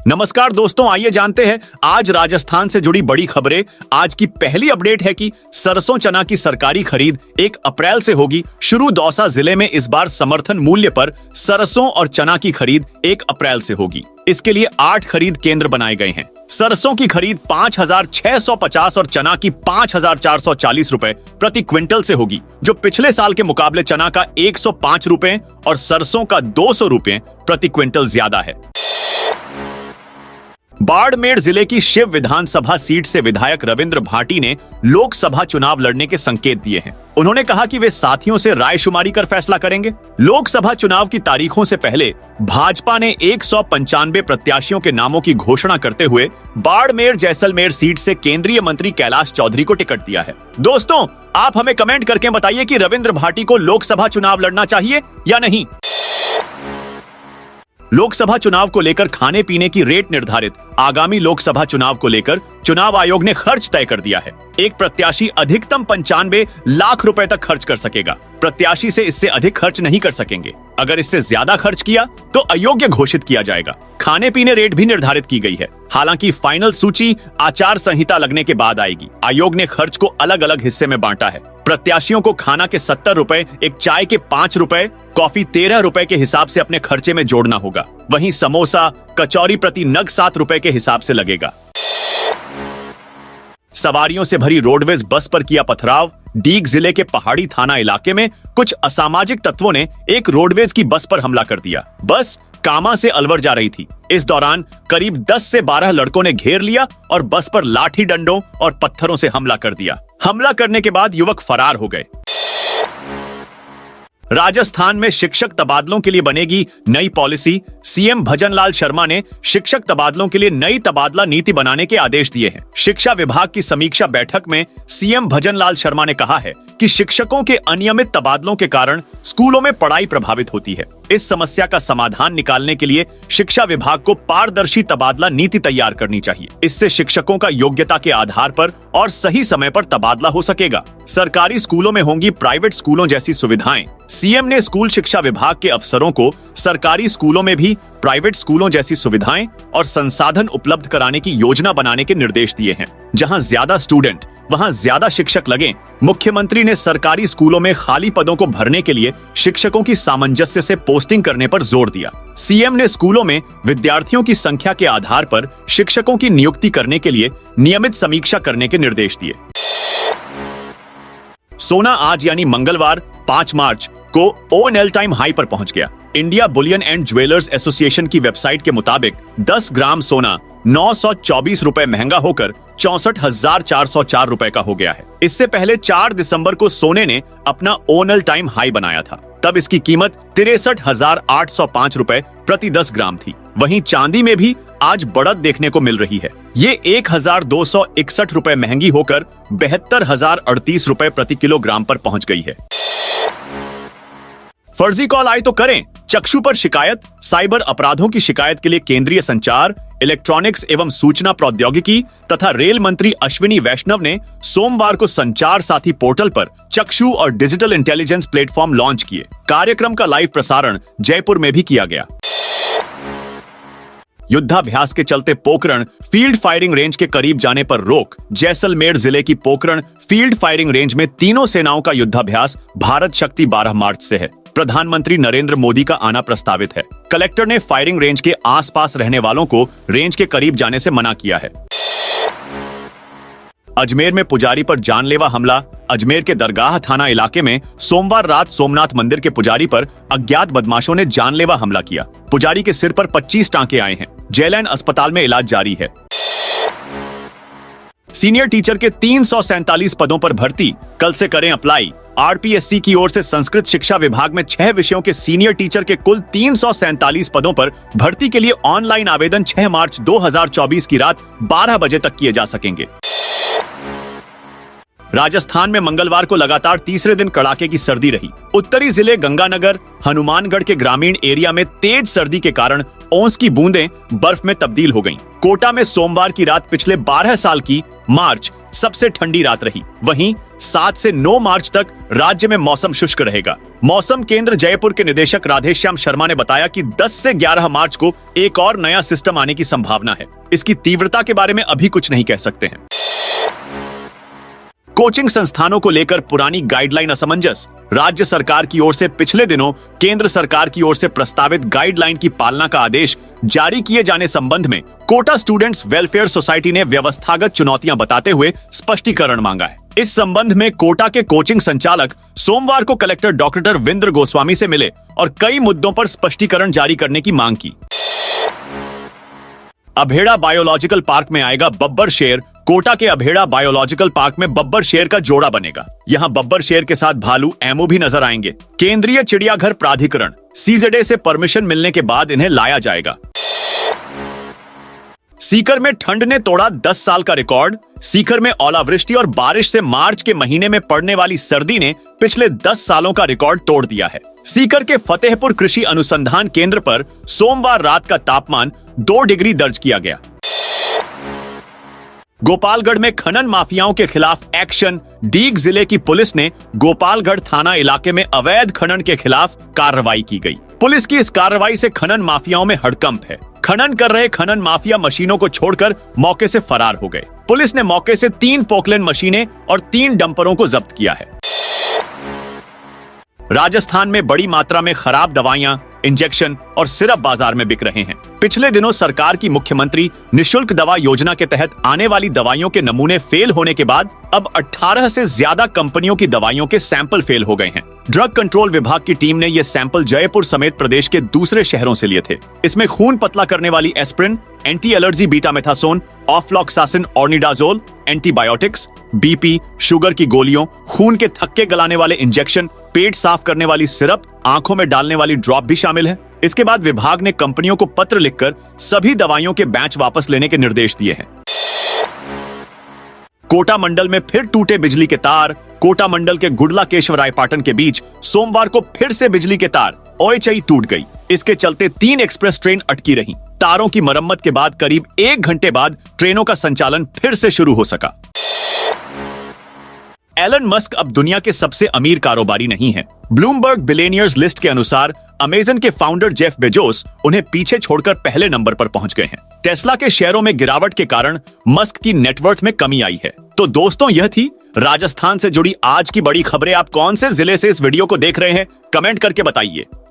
नमस्कार दोस्तों, आइए जानते हैं आज राजस्थान से जुड़ी बड़ी खबरें। आज की पहली अपडेट है कि सरसों चना की सरकारी खरीद 1 अप्रैल से होगी शुरू। दौसा जिले में इस बार समर्थन मूल्य पर सरसों और चना की खरीद 1 अप्रैल से होगी। इसके लिए 8 खरीद केंद्र बनाए गए हैं। सरसों की खरीद 5,650 और चना की 5,440 रुपए प्रति क्विंटल से होगी, जो पिछले साल के मुकाबले चना का 105 रुपए और सरसों का 200 रुपए प्रति क्विंटल ज्यादा है। बाड़मेर जिले की शिव विधानसभा सीट से विधायक रविंद्र भाटी ने लोकसभा चुनाव लड़ने के संकेत दिए हैं। उन्होंने कहा कि वे साथियों से रायशुमारी कर फैसला करेंगे। लोकसभा चुनाव की तारीखों से पहले भाजपा ने 195 प्रत्याशियों के नामों की घोषणा करते हुए बाड़मेर जैसलमेर सीट से केंद्रीय मंत्री कैलाश चौधरी को टिकट दिया है। दोस्तों, आप हमें कमेंट करके बताइए कि रविंद्र भाटी को लोकसभा चुनाव लड़ना चाहिए या नहीं। लोकसभा चुनाव को लेकर खाने पीने की रेट निर्धारित। आगामी लोकसभा चुनाव को लेकर चुनाव आयोग ने खर्च तय कर दिया है। एक प्रत्याशी अधिकतम 95 लाख रुपए तक खर्च कर सकेगा। प्रत्याशी से इससे अधिक खर्च नहीं कर सकेंगे। अगर इससे ज्यादा खर्च किया तो अयोग्य घोषित किया जाएगा। खाने पीने रेट भी निर्धारित की गई है। हालांकि फाइनल सूची आचार संहिता लगने के बाद आएगी। आयोग ने खर्च को अलग अलग हिस्से में बांटा है। प्रत्याशियों को खाना के 70 रुपए, एक चाय के 5 रुपए, कॉफी 13 रुपए के हिसाब से अपने खर्चे में जोड़ना होगा। वहीं समोसा, कचौरी प्रति नग 7 रुपए के हिसाब से लगेगा। सवारियों से भरी रोडवेज बस पर किया पथराव। डीग जिले के पहाड़ी थाना इलाके में कुछ असामाजिक तत्वों ने एक रोडवेज की बस पर हमला कर दिया। बस कामा से अलवर जा रही थी। इस दौरान करीब 10 से 12 लड़कों ने घेर लिया और बस पर लाठी डंडों और पत्थरों से हमला कर दिया। हमला करने के बाद युवक फरार हो गए। राजस्थान में शिक्षक तबादलों के लिए बनेगी नई पॉलिसी। सीएम भजनलाल शर्मा ने शिक्षक तबादलों के लिए नई तबादला नीति बनाने के आदेश दिए हैं। शिक्षा विभाग की समीक्षा बैठक में सीएम भजनलाल शर्मा ने कहा है कि शिक्षकों के अनियमित तबादलों के कारण स्कूलों में पढ़ाई प्रभावित होती है। इस समस्या का समाधान निकालने के लिए शिक्षा विभाग को पारदर्शी तबादला नीति तैयार करनी चाहिए। इससे शिक्षकों का योग्यता के आधार पर और सही समय पर तबादला हो सकेगा। सरकारी स्कूलों में होंगी प्राइवेट स्कूलों जैसी सुविधाएं। सीएम ने स्कूल शिक्षा विभाग के अफसरों को सरकारी स्कूलों में भी प्राइवेट स्कूलों जैसी सुविधाएं और संसाधन उपलब्ध कराने की योजना बनाने के निर्देश दिए हैं। जहां ज्यादा स्टूडेंट वहां ज्यादा शिक्षक लगें। मुख्यमंत्री ने सरकारी स्कूलों में खाली पदों को भरने के लिए शिक्षकों की सामंजस्य से पोस्टिंग करने पर जोर दिया। सीएम ने स्कूलों में विद्यार्थियों की संख्या के आधार पर शिक्षकों की नियुक्ति करने के लिए नियमित समीक्षा करने के निर्देश दिए। सोना आज यानी मंगलवार 5 मार्च को ऑल टाइम हाई पर पहुंच गया। India Boolean and jewellers association की वेबसाइट के मुताबिक 10 ग्राम सोना 924 रुपए महंगा होकर 64,404 रुपए का हो गया है। इससे पहले 4 दिसंबर को सोने ने अपना ऑल टाइम हाई बनाया था। तब इसकी कीमत 63,805 रुपए प्रति 10 ग्राम थी। वहीं चांदी में भी आज बढ़त देखने को मिल रही है। ये 1,261 रुपए महंगी होकर 72,038 रुपए प्रति किलोग्राम पर पहुंच गई है। फर्जी कॉल आए तो करें। चक्षु पर शिकायत। साइबर अपराधों की शिकायत के लिए केंद्रीय संचार, इलेक्ट्रॉनिक्स एवं सूचना प्रौद्योगिकी तथा रेल मंत्री अश्विनी वैष्णव ने सोमवार को संचार साथी पोर्टल पर चक्षु और डिजिटल इंटेलिजेंस प्लेटफॉर्म लॉन्च किए। कार्यक्रम का लाइव प्रसारण जयपुर में भी किया गया। युद्धाभ्यास के चलते पोखरण फील्ड फायरिंग रेंज के करीब जाने पर रोक। जैसलमेर जिले की पोखरण फील्ड फायरिंग रेंज में तीनों सेनाओं का युद्धाभ्यास भारत शक्ति 12 मार्च से है। प्रधानमंत्री नरेंद्र मोदी का आना प्रस्तावित है। कलेक्टर ने फायरिंग रेंज के आसपास रहने वालों को रेंज के करीब जाने से मना किया है। अजमेर में पुजारी पर जानलेवा हमला। अजमेर के दरगाह थाना इलाके में सोमवार रात सोमनाथ मंदिर के पुजारी पर अज्ञात बदमाशों ने जानलेवा हमला किया। पुजारी के सिर पर 25 टांके आए हैं। जेलैन अस्पताल में इलाज जारी है। सीनियर टीचर के 347 पदों पर भर्ती। कल से करें अप्लाई। आरपीएससी की ओर से संस्कृत शिक्षा विभाग में 6 विषयों के सीनियर टीचर के कुल 347 पदों पर भर्ती के लिए ऑनलाइन आवेदन 6 मार्च 2024 की रात 12 बजे तक किए जा सकेंगे। राजस्थान में मंगलवार को लगातार तीसरे दिन कड़ाके की सर्दी रही। उत्तरी जिले गंगानगर, हनुमानगढ़ के ग्रामीण एरिया में तेज सर्दी के कारण ओस की बूंदें बर्फ में तब्दील हो गईं। कोटा में सोमवार की रात पिछले 12 साल की मार्च सबसे ठंडी रात रही। वहीं 7 से 9 मार्च तक राज्य में मौसम शुष्क रहेगा। मौसम केंद्र जयपुर के निदेशक राधेश्याम शर्मा ने बताया कि 10 से 11 मार्च को एक और नया सिस्टम आने की संभावना है। इसकी तीव्रता के बारे में अभी कुछ नहीं कह सकते हैं। कोचिंग संस्थानों को लेकर पुरानी गाइडलाइन असमंजस। राज्य सरकार की ओर से पिछले दिनों केंद्र सरकार की ओर से प्रस्तावित गाइडलाइन की पालना का आदेश जारी किए जाने संबंध में कोटा स्टूडेंट्स वेलफेयर सोसाइटी ने व्यवस्थागत चुनौतियां बताते हुए स्पष्टीकरण मांगा है। इस संबंध में कोटा के कोचिंग संचालक सोमवार को कलेक्टर डॉक्टर विंद्र गोस्वामी से मिले और कई मुद्दों पर स्पष्टीकरण जारी करने की मांग की। अभेड़ा बायोलॉजिकल पार्क में आएगा बब्बर शेर। कोटा के अभेड़ा बायोलॉजिकल पार्क में बब्बर शेर का जोड़ा बनेगा। यहां बब्बर शेर के साथ भालू, एमू भी नजर आएंगे। केंद्रीय चिड़ियाघर प्राधिकरण CZA से परमिशन मिलने के बाद इन्हें लाया जाएगा। सीकर में ठंड ने तोड़ा 10 साल का रिकॉर्ड। सीकर में ओलावृष्टि और बारिश से मार्च के महीने में पड़ने वाली सर्दी ने पिछले 10 सालों का रिकॉर्ड तोड़ दिया है। सीकर के फतेहपुर कृषि अनुसंधान केंद्र पर सोमवार रात का तापमान 2 डिग्री दर्ज किया गया। गोपालगढ़ में खनन माफियाओं के खिलाफ एक्शन। डीग जिले की पुलिस ने गोपालगढ़ थाना इलाके में अवैध खनन के खिलाफ कार्रवाई की गई। पुलिस की इस कार्रवाई से खनन माफियाओं में हड़कंप है। खनन कर रहे खनन माफिया मशीनों को छोड़कर मौके से फरार हो गए। पुलिस ने मौके से 3 पोकलेन मशीनें और 3 डंपरों को जब्त किया है। राजस्थान में बड़ी मात्रा में खराब दवाइयां, इंजेक्शन और सिरप बाजार में बिक रहे हैं। पिछले दिनों सरकार की मुख्यमंत्री निशुल्क दवा योजना के तहत आने वाली दवाइयों के नमूने फेल होने के बाद अब 18 से ज्यादा कंपनियों की दवाइयों के सैंपल फेल हो गए हैं। ड्रग कंट्रोल विभाग की टीम ने ये सैंपल जयपुर समेत प्रदेश के दूसरे शहरों से लिए थे। इसमें खून पतला करने वाली aspirin, anti allergy betamethasone, ofloxacin, ornidazole, antibiotics, BP, sugar की गोलियों, खून के थक्के गलाने वाले इंजेक्शन, पेट साफ करने वाली सिरप, आंखों में डालने वाली ड्रॉप भी शामिल है। इसके बाद विभाग ने कंपनियों को पत्र लिखकर सभी दवाइयों के बैच वापस लेने के निर्देश दिए हैं। कोटा मंडल में फिर टूटे बिजली के तार। कोटा मंडल के गुडला केशवरायपाटन के बीच सोमवार को फिर से बिजली के तार ओएचआई टूट गई। इसके चलते 3 एक्सप्रेस ट्रेन अटकी रही। तारों की मरम्मत के बाद करीब 1 घंटे बाद ट्रेनों का संचालन फिर से शुरू हो सका। एलन मस्क अब दुनिया के सबसे अमीर कारोबारी नहीं है। ब्लूमबर्ग बिलियनियर्स लिस्ट के अनुसार अमेजन के फाउंडर जेफ बेजोस उन्हें पीछे छोड़कर पहले नंबर पर पहुंच गए हैं। टेस्ला के शेयरों में गिरावट के कारण मस्क की नेटवर्थ में कमी आई है। तो दोस्तों, यह थी राजस्थान से जुड़ी आज की बड़ी खबरें। आप कौन से जिले से इस वीडियो को देख रहे हैं, कमेंट करके बताइए।